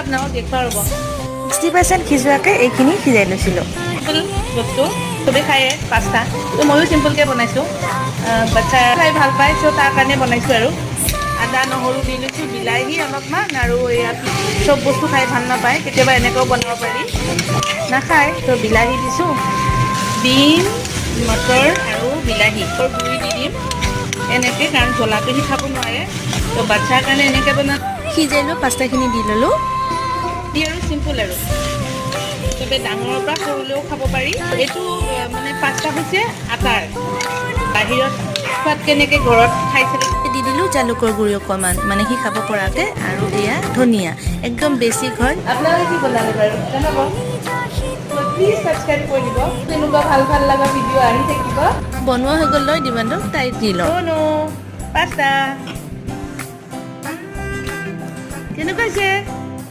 আপোনালোকক দেখুৱাই ৰ'ব 60% সিজোৱাকৈ এইখিনি সিজাই লৈছিলোঁ। চিম্পল বস্তু চবেই খায়ে পাস্তা, তো ময়ো চিম্পলকৈ বনাইছোঁ। বাচ্ছা খাই ভাল পায়, চ' তাৰ কাৰণে বনাইছোঁ আৰু আদা নহৰু দি লৈছোঁ, বিলাহী অলপমান আৰু ইয়াত চব বস্তু খাই ভাল নাপায়, কেতিয়াবা এনেকৈও বনাব পাৰি। নাখায় তো বিলাহী দিছোঁ, বিন মটৰ আৰু বিলাহী গুড়ি দি দিম এনেকৈ, কাৰণ জ্বলাটো সি খাব নোৱাৰে, তো বাচ্ছাৰ কাৰণে এনেকৈ বনাম। সিজাই লৈ পাস্তাখিনি দি ল'লোঁ। আৰু চিম্পুল আৰু চবে ডাঙৰৰ পৰা সৰুলেও খাব পাৰি। এইটো মানে পাস্তা হৈছে আটাৰ, বাহিৰত খোৱাত কেনেকৈ ঘৰত খাইছিলে। দি দিলোঁ জালুকৰ গুড়ি অকণমান, মানে সি খাব পৰাকৈ, আৰু এয়া ধনিয়া, একদম বেছিক হয়। আপোনালোকে কি বনালে বাৰু জনাব, প্লিজ ছাবস্ক্ৰাইব কৰি দিব, তেনেকুৱা ভাল ভাল লগা ভিডিঅ' আহি থাকিব। বনোৱা হৈ গ'ল, লৈ ডিমাণ্ডক তাই দি লওঁ। নো পাস্তা কেনেকুৱা হৈছে?